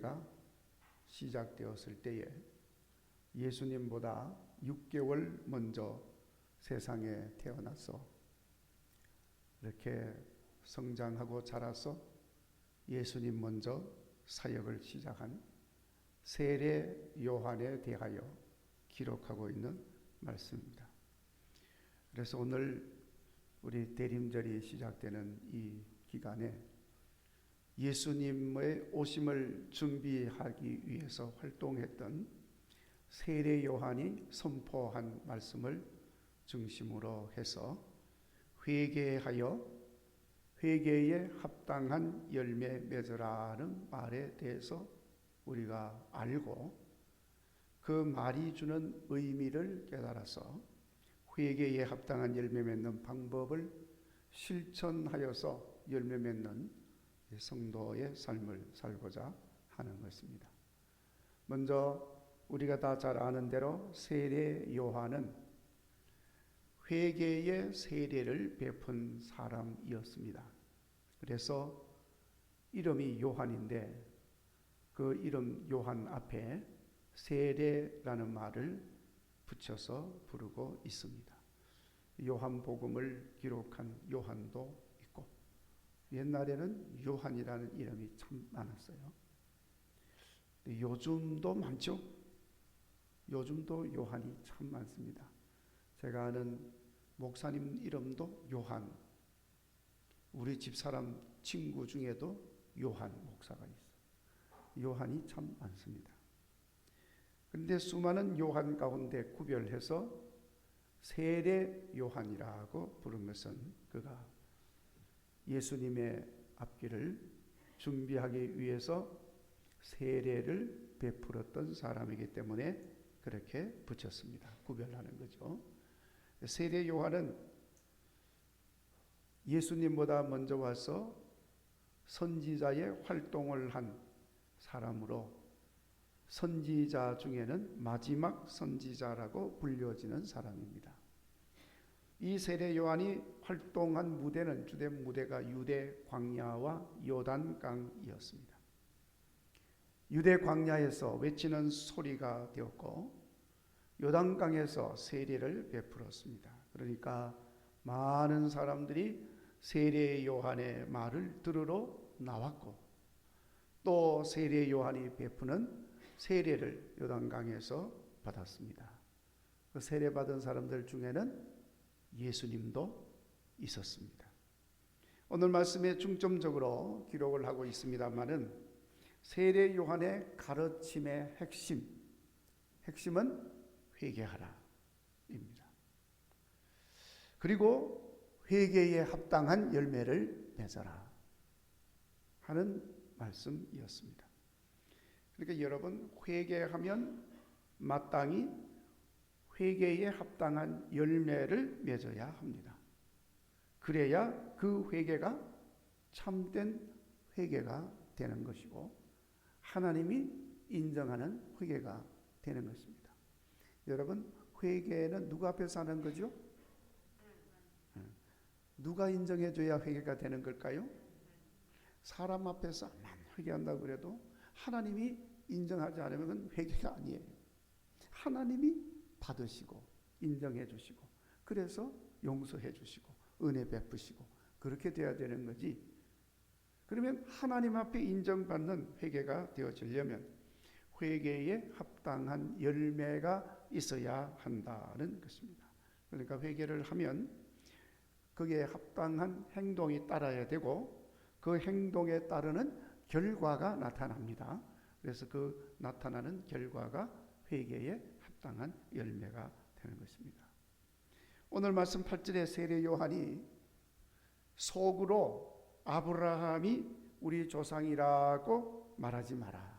열매가 시작되었을 때에 예수님보다 6개월 먼저 세상에 태어나서 이렇게 성장하고 자라서 예수님 먼저 사역을 시작한 세례 요한에 대하여 기록하고 있는 말씀입니다. 그래서 오늘 우리 대림절이 시작되는 이 기간에 예수님의 오심을 준비하기 위해서 활동했던 세례 요한이 선포한 말씀을 중심으로 해서 회개하여 회개에 합당한 열매 맺으라는 말에 대해서 우리가 알고 그 말이 주는 의미를 깨달아서 회개에 합당한 열매 맺는 방법을 실천하여서 열매 맺는 성도의 삶을 살고자 하는 것입니다. 먼저 우리가 다 잘 아는 대로 세례 요한은 회개의 세례를 베푼 사람이었습니다. 그래서 이름이 요한인데 그 이름 요한 앞에 세례라는 말을 붙여서 부르고 있습니다. 요한복음을 기록한 요한도 있고 옛날에는 요한이라는 이름이 참 많았어요. 요즘도 많죠. 요즘도 요한이 참 많습니다. 제가 아는 목사님 이름도 요한, 우리 집사람 친구 중에도 요한 목사가 있어요. 요한이 참 많습니다. 그런데 수많은 요한 가운데 구별해서 세례 요한이라고 부른 것은 그가 예수님의 앞길을 준비하기 위해서 세례를 베풀었던 사람이기 때문에 그렇게 붙였습니다. 구별하는 거죠. 세례 요한은 예수님보다 먼저 와서 선지자의 활동을 한 사람으로 선지자 중에는 마지막 선지자라고 불려지는 사람입니다. 이 세례 요한이 활동한 무대는 주된 무대가 유대 광야와 요단강이었습니다. 유대 광야에서 외치는 소리가 되었고 요단강에서 세례를 베풀었습니다. 그러니까 많은 사람들이 세례 요한의 말을 들으러 나왔고 또 세례 요한이 베푸는 세례를 요단강에서 받았습니다. 그 세례 받은 사람들 중에는 예수님도 있었습니다. 오늘 말씀에 중점적으로 기록을 하고 있습니다만은 세례 요한의 가르침의 핵심은 회개하라 입니다. 그리고 회개에 합당한 열매를 맺어라 하는 말씀이었습니다. 그러니까 여러분, 회개하면 마땅히 회개에 합당한 열매를 맺어야 합니다. 그래야 그 회개가 참된 회개가 되는 것이고 하나님이 인정하는 회개가 되는 것입니다. 여러분, 회개는 누구 앞에서 하는 거죠? 누가 인정해 줘야 회개가 되는 걸까요? 사람 앞에서만 회개한다고 그래도 하나님이 인정하지 않으면 회개가 아니에요. 하나님이 받으시고 인정해 주시고 그래서 용서해 주시고 은혜 베푸시고 그렇게 돼야 되는 거지. 그러면 하나님 앞에 인정받는 회개가 되어지려면 회개에 합당한 열매가 있어야 한다는 것입니다. 그러니까 회개를 하면 거기에 합당한 행동이 따라야 되고 그 행동에 따르는 결과가 나타납니다. 그래서 그 나타나는 결과가 회개에 합당한 열매가 되는 것입니다. 오늘 말씀 8절에 세례 요한이 속으로 아브라함이 우리 조상이라고 말하지 마라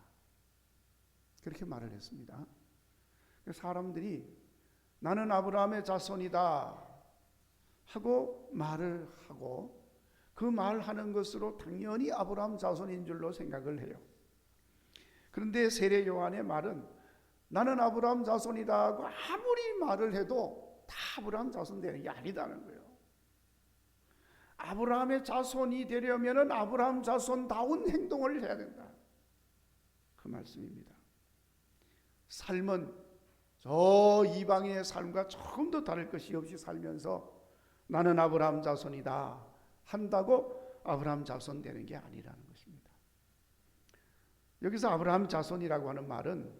그렇게 말을 했습니다. 사람들이 나는 아브라함의 자손이다 하고 말을 하고 그 말하는 것으로 당연히 아브라함 자손인 줄로 생각을 해요. 그런데 세례 요한의 말은 나는 아브라함 자손이다 하고 아무리 말을 해도 다 아브라함 자손 되는 게 아니다는 거예요. 아브라함의 자손이 되려면 아브라함 자손다운 행동을 해야 된다. 그 그 말씀입니다. 삶은 저 이방인의 삶과 조금도 다를 것이 없이 살면서 나는 아브라함 자손이다 한다고 아브라함 자손 되는 게 아니라는 것입니다. 여기서 아브라함 자손이라고 하는 말은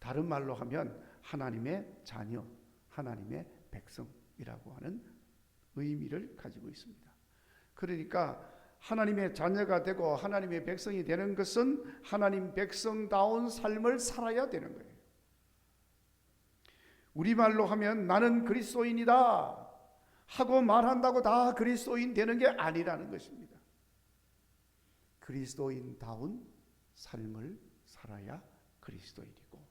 다른 말로 하면 하나님의 자녀, 하나님의 백성이라고 하는 의미를 가지고 있습니다. 그러니까 하나님의 자녀가 되고 하나님의 백성이 되는 것은 하나님 백성다운 삶을 살아야 되는 거예요. 우리말로 하면 나는 그리스도인이다 하고 말한다고 다 그리스도인 되는 게 아니라는 것입니다. 그리스도인다운 삶을 살아야 그리스도인이고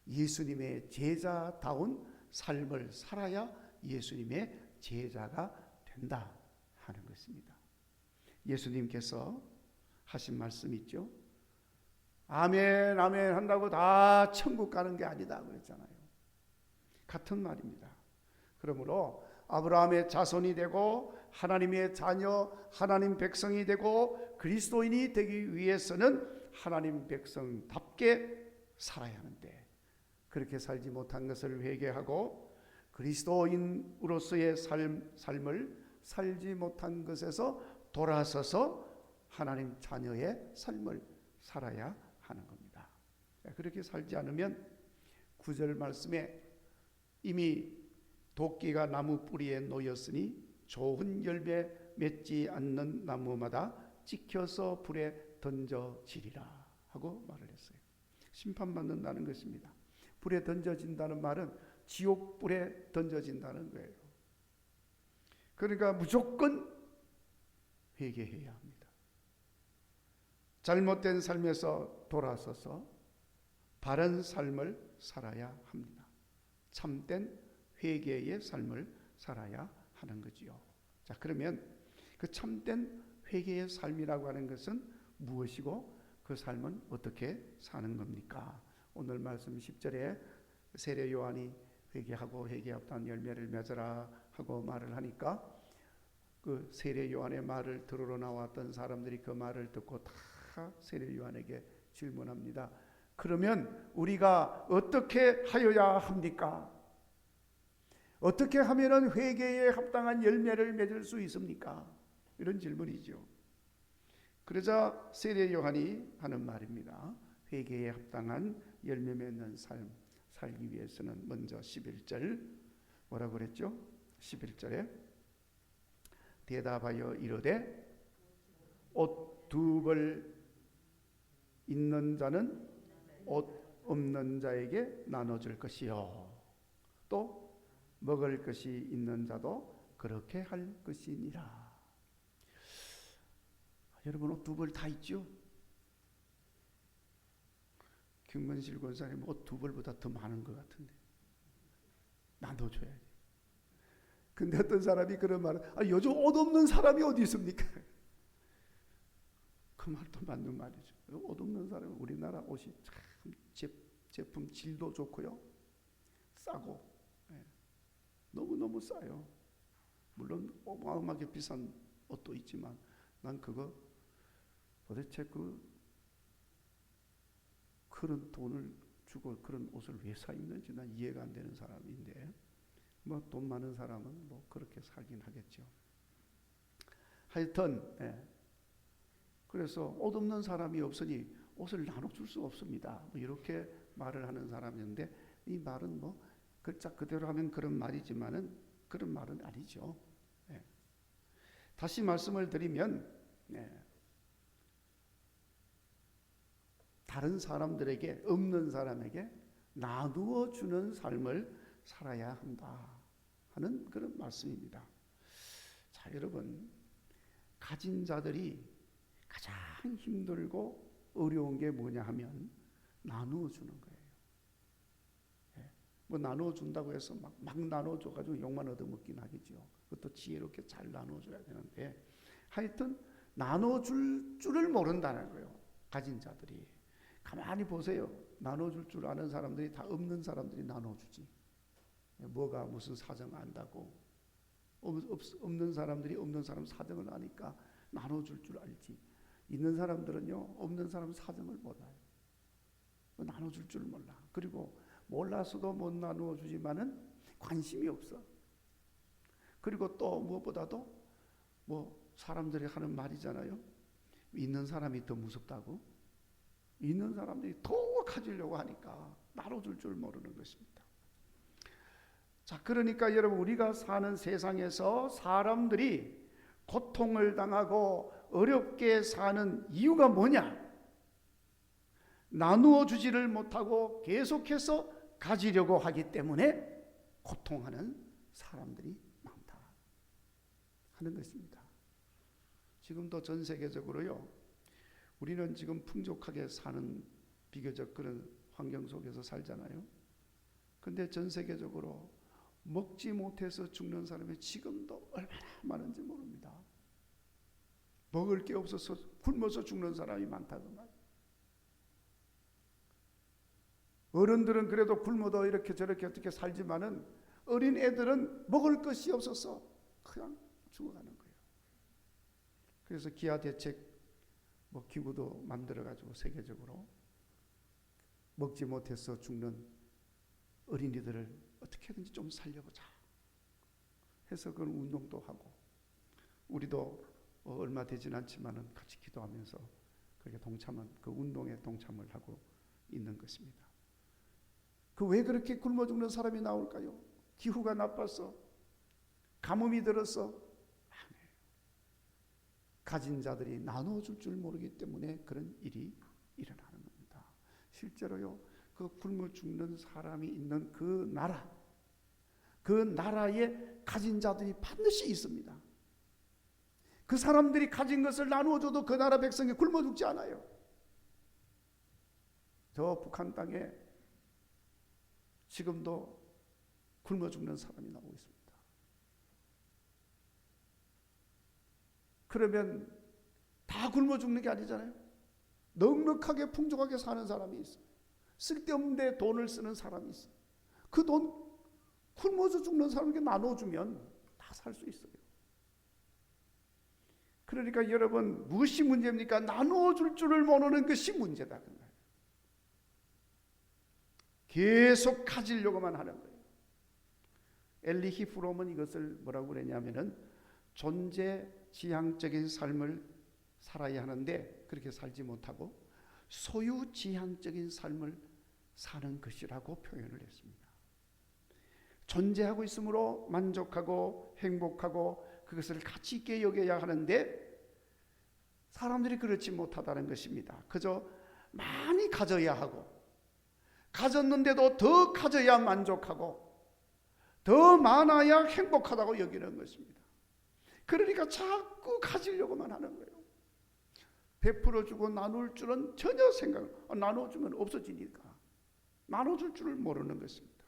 예수님의 제자다운 삶을 살아야 예수님의 제자가 된다 하는 것입니다. 예수님께서 하신 말씀 있죠. 아멘 아멘 한다고 다 천국 가는 게 아니다 그랬잖아요. 같은 말입니다. 그러므로 아브라함의 자손이 되고 하나님의 자녀, 하나님 백성이 되고 그리스도인이 되기 위해서는 하나님 백성답게 살아야 하는데 그렇게 살지 못한 것을 회개하고 그리스도인으로서의 삶을 살지 못한 것에서 돌아서서 하나님 자녀의 삶을 살아야 하는 겁니다. 그렇게 살지 않으면 9절 말씀에 이미 도끼가 나무 뿌리에 놓였으니 좋은 열매 맺지 않는 나무마다 찍혀서 불에 던져지리라 하고 말을 했어요. 심판받는다는 것입니다. 불에 던져진다는 말은 지옥불에 던져진다는 거예요. 그러니까 무조건 회개해야 합니다. 잘못된 삶에서 돌아서서 바른 삶을 살아야 합니다. 참된 회개의 삶을 살아야 하는 거지요. 자, 그러면 그 참된 회개의 삶이라고 하는 것은 무엇이고 그 삶은 어떻게 사는 겁니까? 오늘 말씀 10절에 세례 요한이 회개하고 회개 없다는 열매를 맺어라 하고 말을 하니까 그 세례 요한의 말을 들으러 나왔던 사람들이 그 말을 듣고 다 세례 요한에게 질문합니다. 그러면 우리가 어떻게 하여야 합니까? 어떻게 하면은 회개에 합당한 열매를 맺을 수 있습니까? 이런 질문이죠. 그러자 세례 요한이 하는 말입니다. 회개에 합당한 열매 맺는 삶 살기 위해서는 먼저 11절 뭐라고 그랬죠? 11절에 대답하여 이르되 옷 두 벌 있는 자는 옷 없는 자에게 나눠줄 것이요 또 먹을 것이 있는 자도 그렇게 할 것이니라. 여러분 옷 두 벌 다 있죠? 김건실 권사님 옷 두 벌보다 더 많은 것 같은데 나눠줘야지. 근데 어떤 사람이 그런 말을 요즘 옷 없는 사람이 어디 있습니까? 그 말도 맞는 말이죠. 옷 없는 사람은 우리나라 옷이 참 제품 질도 좋고요 싸고 너무너무 싸요. 물론 어마어마하게 비싼 옷도 있지만 난 그거 도대체 그런 돈을 주고 그런 옷을 왜 사 입는지 난 이해가 안 되는 사람인데 뭐 돈 많은 사람은 뭐 그렇게 살긴 하겠죠. 하여튼 그래서 옷 없는 사람이 없으니 옷을 나눠줄 수 없습니다. 뭐 이렇게 말을 하는 사람인데 이 말은 뭐 글자 그대로 하면 그런 말이지만은 그런 말은 아니죠. 다시 말씀을 드리면 다른 사람들에게 없는 사람에게 나누어 주는 삶을 살아야 한다 하는 그런 말씀입니다. 자, 여러분 가진 자들이 가장 힘들고 어려운 게 뭐냐 하면 나누어 주는 거예요. 뭐 나누어 준다고 해서 막 나누어 줘가지고 욕만 얻어먹긴 하겠죠. 그것도 지혜롭게 잘 나누어 줘야 되는데 하여튼 나누어 줄 줄을 모른다는 거예요. 가진 자들이. 가만히 보세요. 나눠줄 줄 아는 사람들이 다 없는 사람들이 나눠주지. 뭐가 무슨 사정 안다고. 없는 사람들이 없는 사람 사정을 아니까 나눠줄 줄 알지. 있는 사람들은요 없는 사람 사정을 몰라요. 나눠줄 줄 몰라. 그리고 몰라서도 못 나누어 주지만은 관심이 없어. 그리고 또 무엇보다도 사람들이 하는 말이잖아요. 있는 사람이 더 무섭다고. 있는 사람들이 더 가지려고 하니까 나눠줄 줄 모르는 것입니다. 자, 그러니까 여러분, 우리가 사는 세상에서 사람들이 고통을 당하고 어렵게 사는 이유가 뭐냐? 나누어 주지를 못하고 계속해서 가지려고 하기 때문에 고통하는 사람들이 많다 하는 것입니다. 지금도 전 세계적으로요, 우리는 지금 풍족하게 사는 비교적 그런 환경 속에서 살잖아요. 근데 전 세계적으로 먹지 못해서 죽는 사람이 지금도 얼마나 많은지 모릅니다. 먹을 게 없어서 굶어서 죽는 사람이 많다고 말이에요. 어른들은 그래도 굶어도 이렇게 저렇게 어떻게 살지만은 어린 애들은 먹을 것이 없어서 그냥 죽어가는 거예요. 그래서 기아 대책 기구도 만들어가지고 세계적으로 먹지 못해서 죽는 어린이들을 어떻게든지 좀 살려보자 해서 그런 운동도 하고, 우리도 얼마 되진 않지만은 같이 기도하면서 그렇게 그 운동에 동참을 하고 있는 것입니다. 왜 그렇게 굶어 죽는 사람이 나올까요? 기후가 나빠서, 가뭄이 들어서 아니에요. 가진 자들이 나눠줄 줄 모르기 때문에 그런 일이 일어나는 겁니다. 실제로요, 그 굶어 죽는 사람이 있는 그 나라에 가진 자들이 반드시 있습니다. 그 사람들이 가진 것을 나누어줘도 그 나라 백성이 굶어 죽지 않아요. 저 북한 땅에 지금도 굶어 죽는 사람이 나오고 있습니다. 그러면 다 굶어 죽는 게 아니잖아요. 넉넉하게 풍족하게 사는 사람이 있어요. 쓸데없는데 돈을 쓰는 사람이 있어요. 그 돈 굶어서 죽는 사람에게 나눠주면 다 살 수 있어요. 그러니까 여러분, 무엇이 문제입니까? 나누어줄 줄을 모르는 것이 문제다. 계속 가지려고만 하는 거예요. 엘리 히프롬은 이것을 뭐라고 그랬냐면은 존재지향적인 삶을 살아야 하는데 그렇게 살지 못하고 소유지향적인 삶을 사는 것이라고 표현을 했습니다. 존재하고 있으므로 만족하고 행복하고 그것을 가치 있게 여겨야 하는데 사람들이 그렇지 못하다는 것입니다. 그저 많이 가져야 하고, 가졌는데도 더 가져야 만족하고 더 많아야 행복하다고 여기는 것입니다. 그러니까 자꾸 가지려고만 하는 거예요. 베풀어주고 나눌 줄은 전혀 나눠주면 없어지니까 나눠줄 줄을 모르는 것입니다.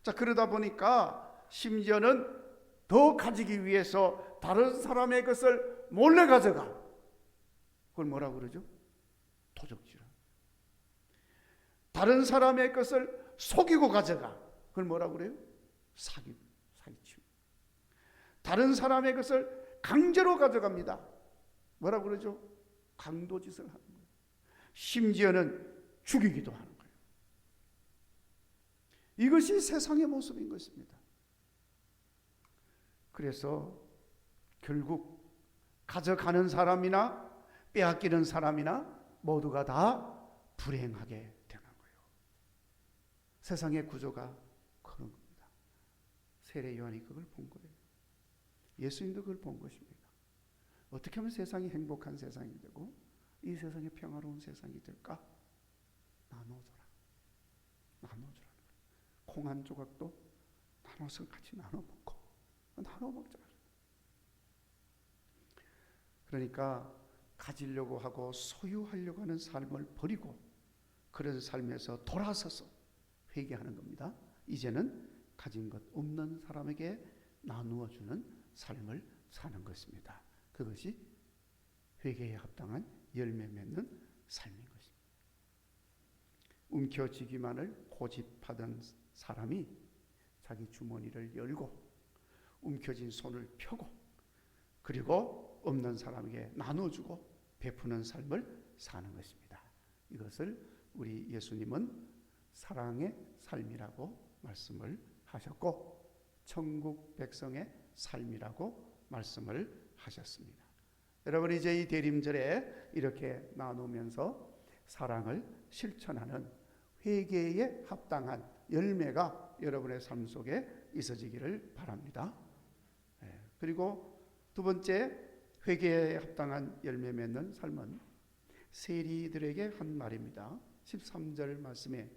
자, 그러다 보니까 심지어는 더 가지기 위해서 다른 사람의 것을 몰래 가져가. 그걸 뭐라고 그러죠? 도적질. 다른 사람의 것을 속이고 가져가. 그걸 뭐라고 그래요? 사기치우. 다른 사람의 것을 강제로 가져갑니다. 뭐라고 그러죠? 강도짓을 하는 거예요. 심지어는 죽이기도 하는 거예요. 이것이 세상의 모습인 것입니다. 그래서 결국 가져가는 사람이나 빼앗기는 사람이나 모두가 다 불행하게 되는 거예요. 세상의 구조가 그런 겁니다. 세례 요한이 그걸 본 거예요. 예수님도 그걸 본 것입니다. 어떻게 하면 세상이 행복한 세상이 되고 이 세상이 평화로운 세상이 될까? 나눠줘라. 나눠줘라. 콩 한 조각도 나눠서 같이 나눠 먹고 나눠 먹자. 그러니까 가지려고 하고 소유하려고 하는 삶을 버리고 그런 삶에서 돌아서서 회개하는 겁니다. 이제는 가진 것 없는 사람에게 나누어 주는 삶을 사는 것입니다. 그것이 회개에 합당한 열매 맺는 삶인 것입니다. 움켜쥐기만을 고집하던 사람이 자기 주머니를 열고 움켜진 손을 펴고 그리고 없는 사람에게 나눠주고 베푸는 삶을 사는 것입니다. 이것을 우리 예수님은 사랑의 삶이라고 말씀을 하셨고 천국 백성의 삶이라고 말씀을 하셨습니다. 여러분 이제 이 대림절에 이렇게 나누면서 사랑을 실천하는 회개에 합당한 열매가 여러분의 삶 속에 있어지기를 바랍니다. 그리고 두 번째 회개에 합당한 열매 맺는 삶은 세리들에게 한 말입니다. 13절 말씀에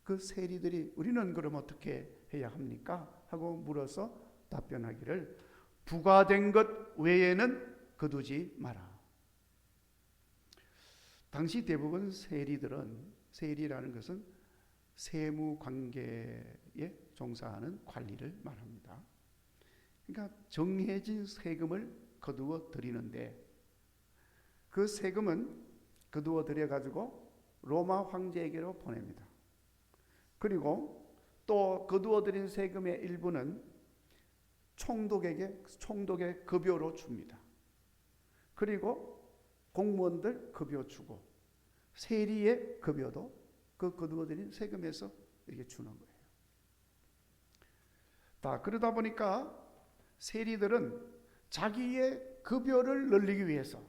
그 세리들이 우리는 그럼 어떻게 해야 합니까? 하고 물어서 답변하기를 부과된 것 외에는 거두지 마라. 당시 대부분 세리라는 것은 세무 관계에 종사하는 관리를 말합니다. 그러니까 정해진 세금을 거두어 드리는데 그 세금은 거두어 들여 가지고 로마 황제에게로 보냅니다. 그리고 또 거두어 들인 세금의 일부는 총독의 급여로 줍니다. 그리고 공무원들 급여 주고 세리의 급여도 그 거두어 들인 세금에서 이렇게 주는 거예요. 다 그러다 보니까 세리들은 자기의 급여를 늘리기 위해서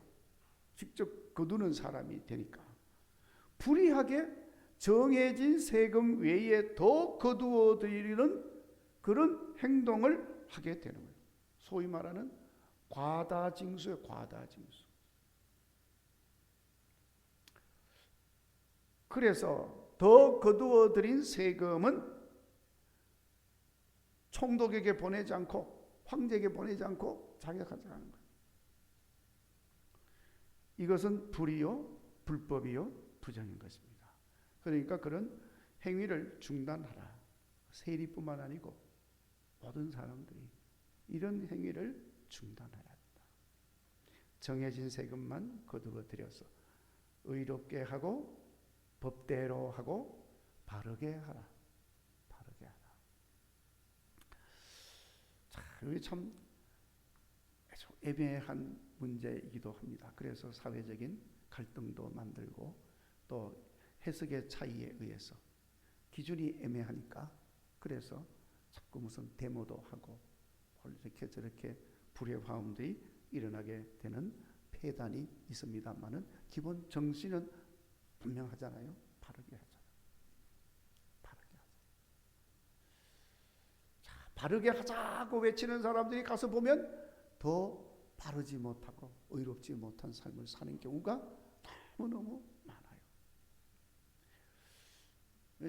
직접 거두는 사람이 되니까 불이하게 정해진 세금 외에 더 거두어 드리는 그런 행동을 하게 되는 거예요. 소위 말하는 과다징수예요. 과다징수. 그래서 더 거두어 드린 세금은 총독에게 보내지 않고 황제에게 보내지 않고 자기가 가져가는 거예요. 이것은 불이요, 불법이요, 부정인 것입니다. 그러니까 그런 행위를 중단하라. 세리뿐만 아니고 모든 사람들이 이런 행위를 중단하라. 정해진 세금만 거두어 들여서 의롭게 하고 법대로 하고 바르게 하라. 바르게 하라. 자, 이게 참 애매한 문제이기도 합니다. 그래서 사회적인 갈등도 만들고 또 해석의 차이에 의해서 기준이 애매하니까 그래서 자꾸 무슨 데모도 하고 이렇게 저렇게 불의 화음들이 일어나게 되는 폐단이 있습니다만은 기본 정신은 분명하잖아요. 바르게 하자. 바르게 하자. 자, 바르게 하자고 외치는 사람들이 가서 보면 더 바르지 못하고 의롭지 못한 삶을 사는 경우가 너무너무 많아요.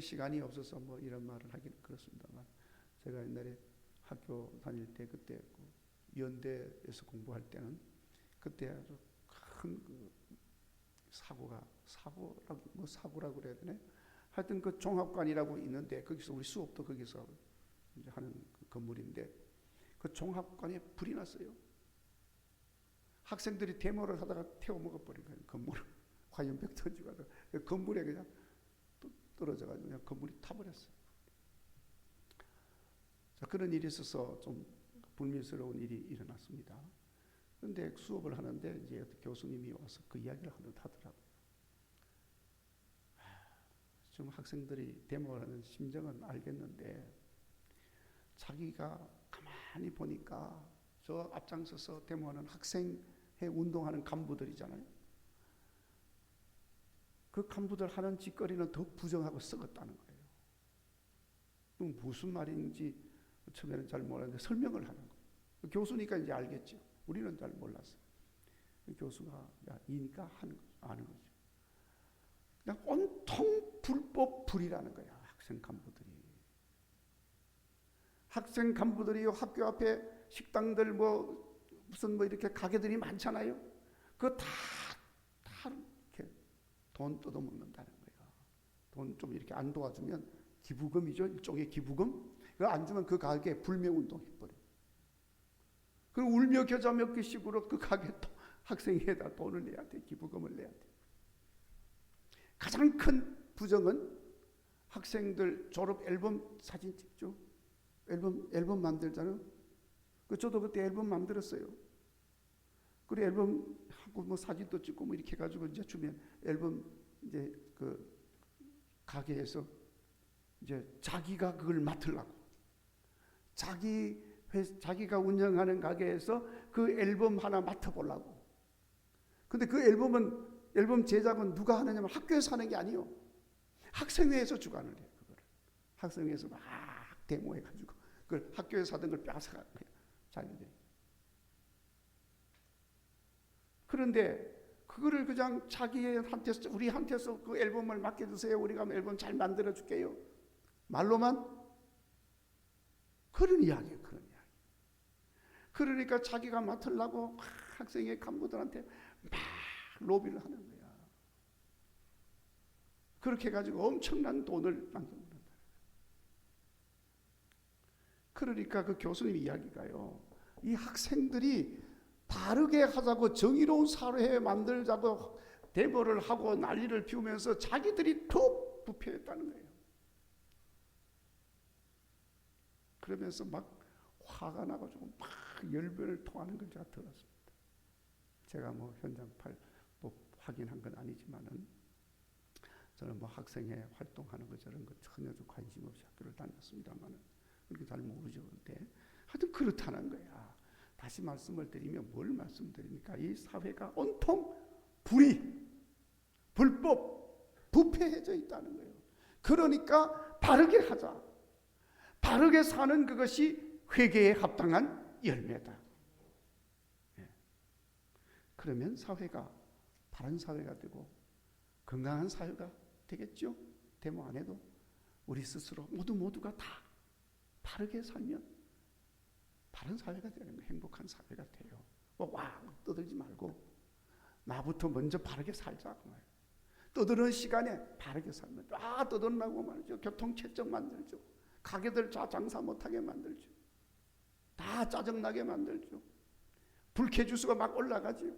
시간이 없어서 뭐 이런 말을 하기는 그렇습니다만 제가 옛날에 학교 다닐 때 그때 연대에서 공부할 때는 그때 아주 큰 사고라고 그래야 되나? 하여튼 그 종합관이라고 있는데 거기서 우리 수업도 거기서 이제 하는 그 건물인데 그 종합관에 불이 났어요. 학생들이 데모를 하다가 태워 먹어버린 거예요. 건물을 화염병 던지고 하다가 건물에 그냥 떨어져가지고 그냥 건물이 타버렸어요. 자, 그런 일이 있어서 좀 불미스러운 일이 일어났습니다. 그런데 수업을 하는데 이제 교수님이 와서 그 이야기를 하더라고요. 지금 학생들이 데모를 하는 심정은 알겠는데 자기가 가만히 보니까 저 앞장서서 데모하는 학생회 운동하는 간부들이잖아요. 그 간부들 하는 짓거리는 더 부정하고 썩었다는 거예요. 그럼 무슨 말인지 처음에는 잘 몰랐는데 설명을 하는 거예요. 교수니까 이제 알겠죠. 우리는 잘 몰랐어요. 교수가 이니까 아는 거죠. 그냥 온통 불법 불이라는 거야. 학생 간부들이 학교 앞에 식당들 무슨 이렇게 가게들이 많잖아요. 그거 다 이렇게 돈 뜯어먹는다는 거예요. 돈 좀 이렇게 안 도와주면 기부금이죠. 일종의 기부금. 그거 안 주면 그 가게에 불매운동 해버려. 그럼 울며 겨자 먹기식으로 그 가게 학생회에다 돈을 내야 돼. 기부금을 내야 돼. 가장 큰 부정은 학생들 졸업 앨범 사진 찍죠. 앨범 만들잖아요. 저도 그때 앨범 만들었어요. 그리고 앨범 하고 사진도 찍고 이렇게 해가지고 이제 주면 앨범 이제 가게에서 이제 자기가 그걸 맡으려고, 자기가 운영하는 가게에서 그 앨범 하나 맡아보려고. 근데 그 앨범 제작은 누가 하느냐면 학교에서 하는 게 아니요, 학생회에서 주관을 해요. 그거를 학생회에서 막 데모해가지고 그걸 학교에서 하던 걸 뺏어가는 거예요, 자기들이. 그런데 그거를 그냥 자기한테서, 우리한테서 그 앨범을 맡겨주세요, 우리가 앨범 잘 만들어줄게요, 말로만 그런 이야기예요. 그런 이야기. 그러니까 자기가 맡으려고 학생회 간부들한테 막 로비를 하는 거야. 그렇게 해가지고 엄청난 돈을 만듭니다. 그러니까 그 교수님 이야기가요, 이 학생들이 바르게 하자고, 정의로운 사회 만들자고 데모를 하고 난리를 피우면서 자기들이 더 부패했다는 거예요. 그러면서 막 화가 나가지고 막 열변을 토하는 걸 제가 들었습니다. 제가 뭐 현장판 확인한 건 아니지만은, 저는 뭐 학생회 활동하는 거 저런 거 전혀 관심 없이 학교를 다녔습니다만은 그렇게 잘 모르죠. 근데 하여튼 그렇다는 거야. 다시 말씀을 드리면 뭘 말씀드립니까? 이 사회가 온통 불법, 부패해져 있다는 거예요. 그러니까 바르게 하자. 바르게 사는 그것이 회개에 합당한 열매다. 그러면 사회가 바른 사회가 되고 건강한 사회가 되겠죠. 데모 안 해도 우리 스스로 모두가 다 바르게 살면 바른 사회가 되는 거예요. 행복한 사회가 돼요. 와 떠들지 말고 나부터 먼저 바르게 살자고 말이에요. 떠드는 시간에 바르게 살면 떠들라고 말이죠. 교통체증 만들죠. 가게들 장사 못하게 만들죠. 다 짜증나게 만들죠. 불쾌지수가 막 올라가죠.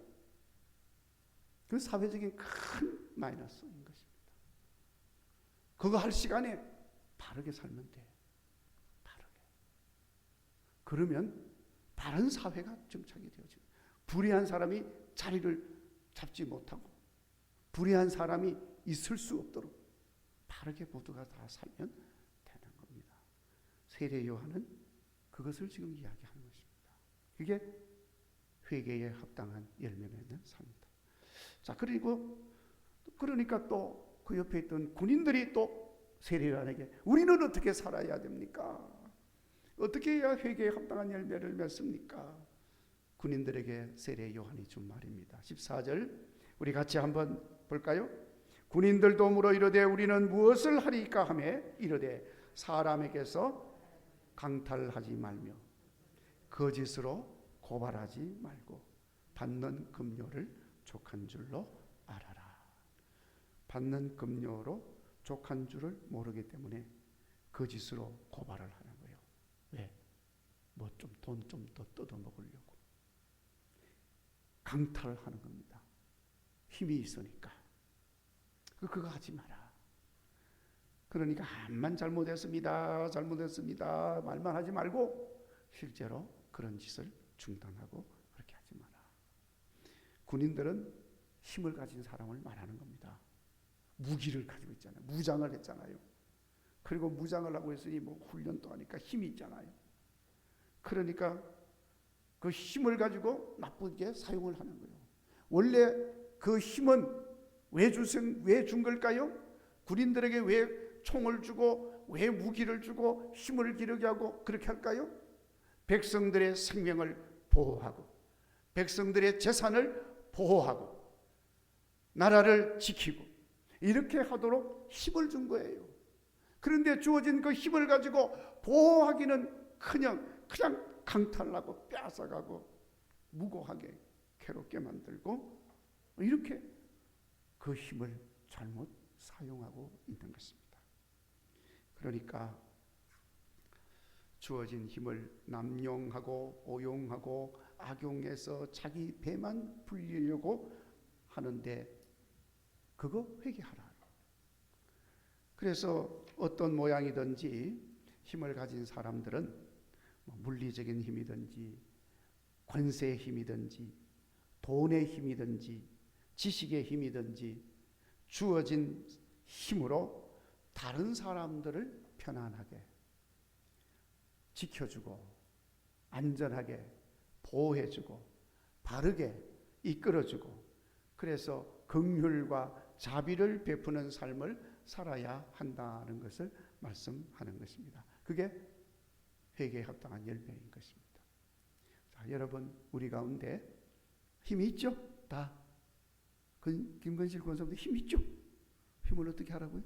그 사회적인 큰 마이너스인 것입니다. 그거 할 시간에 바르게 살면 돼. 바르게. 그러면 바른 사회가 정착이 되어져요. 불의한 사람이 자리를 잡지 못하고 불의한 사람이 있을 수 없도록 바르게 모두가 다 살면 되는 겁니다. 세례 요한은 그것을 지금 이야기하는 것입니다. 그게 회개에 합당한 열매 맺는 삶이다. 자, 그러니까 또 그 옆에 있던 군인들이 또 세례 요한에게 우리는 어떻게 살아야 됩니까? 어떻게 해야 회개에 합당한 열매를 맺습니까? 군인들에게 세례 요한이 준 말입니다. 14절 우리 같이 한번 볼까요? 군인들도 물어 이르되 우리는 무엇을 하리까 하매 이르되 사람에게서 강탈하지 말며 거짓으로 고발하지 말고 받는 급료를 족한 줄로 알아라. 받는 급료로 족한 줄을 모르기 때문에 거짓으로 고발을 하는 거예요. 왜? 뭐 좀 돈 좀 더 뜯어먹으려고. 강탈을 하는 겁니다. 힘이 있으니까. 그거 하지 마라. 그러니까 암만 잘못했습니다. 말만 하지 말고 실제로 그런 짓을 중단하고 그렇게 하지 마라. 군인들은 힘을 가진 사람을 말하는 겁니다. 무기를 가지고 있잖아요. 무장을 했잖아요. 그리고 무장을 하고 있으니 뭐 훈련도 하니까 힘이 있잖아요. 그러니까 그 힘을 가지고 나쁘게 사용을 하는 거예요. 원래 그 힘은 왜 준 걸까요? 군인들에게 왜 총을 주고 왜 무기를 주고 힘을 기르게 하고 그렇게 할까요? 백성들의 생명을 보호하고 백성들의 재산을 보호하고 나라를 지키고 이렇게 하도록 힘을 준 거예요. 그런데 주어진 그 힘을 가지고 보호하기는 그냥 강탈하고 빼앗아가고 무고하게 괴롭게 만들고 이렇게 그 힘을 잘못 사용하고 있는 것입니다. 그러니까 주어진 힘을 남용하고 오용하고 악용해서 자기 배만 불리려고 하는데 그거 회개하라. 그래서 어떤 모양이든지 힘을 가진 사람들은 물리적인 힘이든지 권세의 힘이든지 돈의 힘이든지 지식의 힘이든지 주어진 힘으로 다른 사람들을 편안하게 지켜주고 안전하게 보호해주고 바르게 이끌어주고 그래서 긍휼과 자비를 베푸는 삶을 살아야 한다는 것을 말씀하는 것입니다. 그게 회개에 합당한 열매인 것입니다. 자, 여러분 우리 가운데 힘이 있죠? 다. 김건실 권사님도 힘 있죠? 힘을 어떻게 하라고요?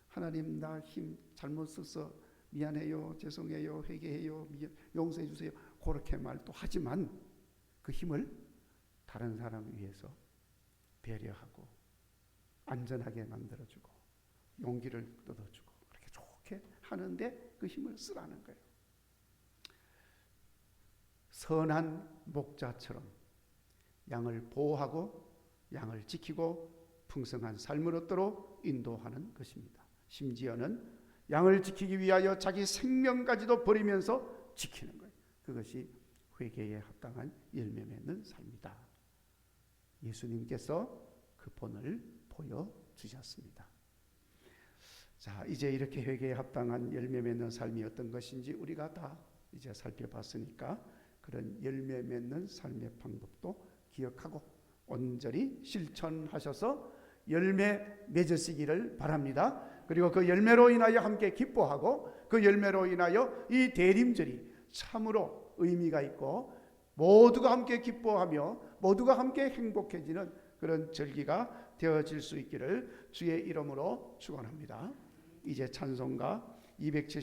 하나님 나 힘 잘못 써서 미안해요, 죄송해요, 회개해요, 용서해 주세요. 그렇게 말도 하지만 그 힘을 다른 사람을 위해서 배려하고 안전하게 만들어주고 용기를 얻어주고 그렇게 좋게 하는데 그 힘을 쓰라는 거예요. 선한 목자처럼 양을 보호하고 양을 지키고 풍성한 삶을 얻도록 인도하는 것입니다. 심지어는 양을 지키기 위하여 자기 생명까지도 버리면서 지키는 거예요. 그것이 회개에 합당한 열매 맺는 삶이다. 예수님께서 그 본을 보여주셨습니다. 자, 이제 이렇게 회개에 합당한 열매 맺는 삶이 어떤 것인지 우리가 다 이제 살펴봤으니까 그런 열매 맺는 삶의 방법도 기억하고 온전히 실천하셔서 열매 맺으시기를 바랍니다. 그리고 그 열매로 인하여 함께 기뻐하고 그 열매로 인하여 이 대림절이 참으로 의미가 있고 모두가 함께 기뻐하며 모두가 함께 행복해지는 그런 절기가 되어질 수 있기를 주의 이름으로 축원합니다. 이제 찬송가 270